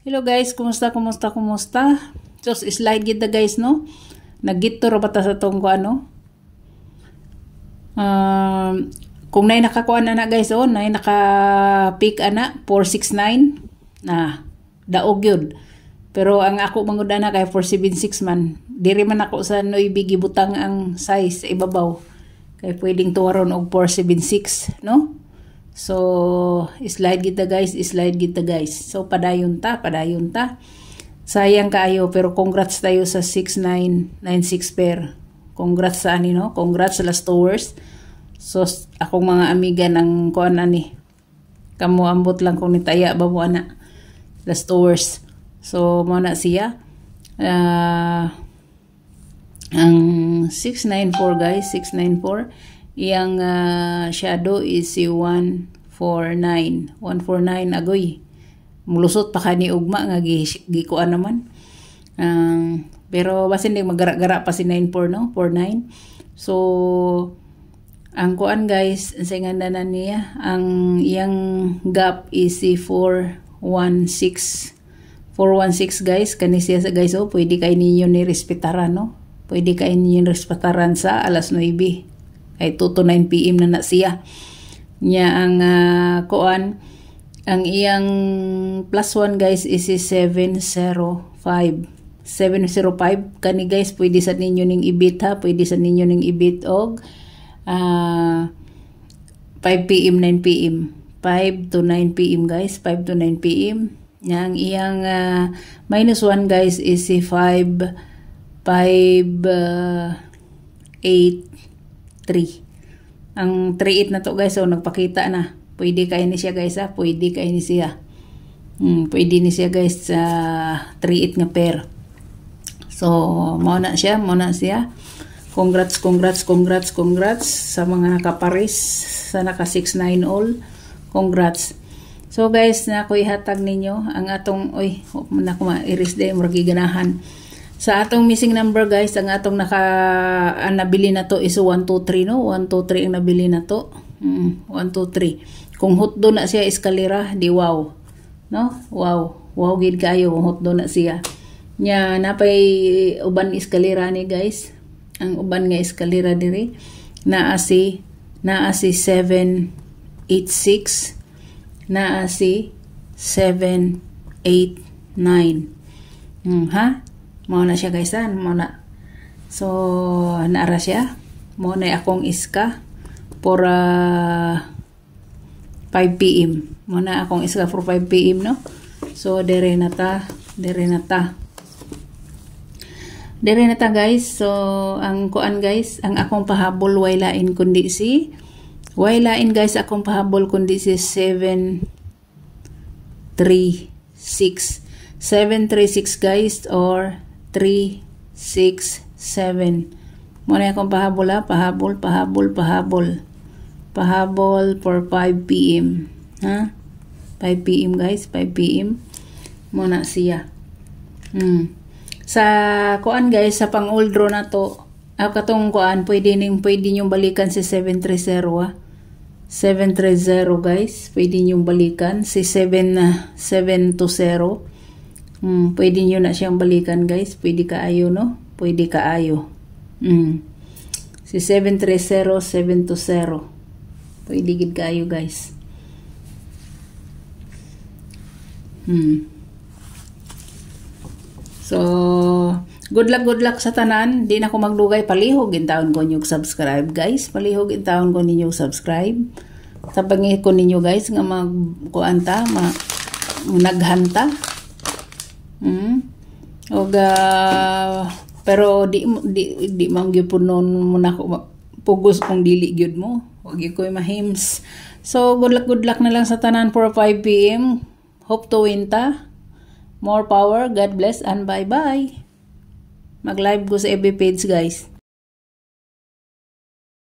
Hello guys, kumusta? So, slide gid guys, no? Naggito ra bata sa tong ko ano? Kung nay nakakuha na guys, nay naka-pick ana 469 na daog yun. Pero ang ako manguda na kay 476 man. Diri man ako sa Noybi gibutang ang size sa ibabaw. Kay pwedeng tuwaron og 476, no? So, slide kita guys. So, padayon ta. Sayang kaayo, pero congrats tayo sa 6996 pair. Congrats sa ani, no? Congrats sa last hours. So, akong mga amiga ng kuan ani. Kamu ambot lang kung nitaya ba mo ana. Last hours. So, mo na siya. Ang 694 guys, 694. Yang shadow is si 149. 149 agoy. Mulusot pa kani ugma nga gikuan naman. Pero basin di magara-gara pa si 94, no? 49. So ang kuan guys, sa nganda niya, ang iyang gap is si 416. 416 guys, kani siya guys, pwede kay ninyo ni respetaran, no? Pwede kay ninyo respetaran sa alas 9. Ay 2 to 9 PM na siya. Nya ang kuan, ang iyang plus 1 guys is 705. 705 kani guys, pwede sa ninyo ning ibit ha, pwede sa ninyo ning ibit og 5 PM 9 PM. 5 to 9 PM guys, 5 to 9 PM. Nya ang iyang minus 1 guys is 5 8 3. Ang 38 na to guys, so nagpakita na. Pwede kay ni siya guys ha, pwede kay ni siya. Pwede ni siya guys sa 38 nga pair. So, mao na siya. Congrats sa mga nakaparis, sa naka 69 all. Congrats. So guys, na ko ihatag ninyo ang atong na ko ma-iris day murag ganahan. Sa atong missing number guys, ang atong nabili na to is 123, no? 123 ang nabili na to. 123. Kung hotdo na siya eskalera, di wow. No? Wow gid kayo kung hotdo na siya. Nya napay uban eskalera ni guys. Ang uban nga eskalera diri naa si 786, naa si 789. Ha? Mao na siya guys, mao na. So, naara siya. Mao na akong iska for 5 PM. Mao na akong iska for 5 PM, no? So, dere na ta guys. So, ang kuan guys, ang akong pahabol waylain kundi si guys, akong pahabol kundi si 736 guys, or 367. Muna akong pahabol ha. Pahabol for 5 PM. Ha? 5 PM guys. 5 PM. Muna siya. Sa kuan guys, sa pang old draw na to, katong kuan, pwede nyong balikan si 730 ha. 730 guys. Pwede nyong balikan si 720. Pwede nyo na siyang balikan guys. Pwede kaayo, no? Pwede kaayo. Si 730, 720. Pwede gid kaayo guys. So, good luck sa tanan. Di na ko magdugay, palihog intawon ko niyo subscribe guys. Palihog intawon ko ninyo subscribe. Tabangi ko ninyo guys nga magkuanta, naghanta. Pero di manggipunon mo na ko pugos kung dili gyud mo. Wag ko mahims. So good luck na lang sa tanan for 5 PM. Hope to win ta. More power. God bless and bye-bye. Mag-live ko sa FB page guys.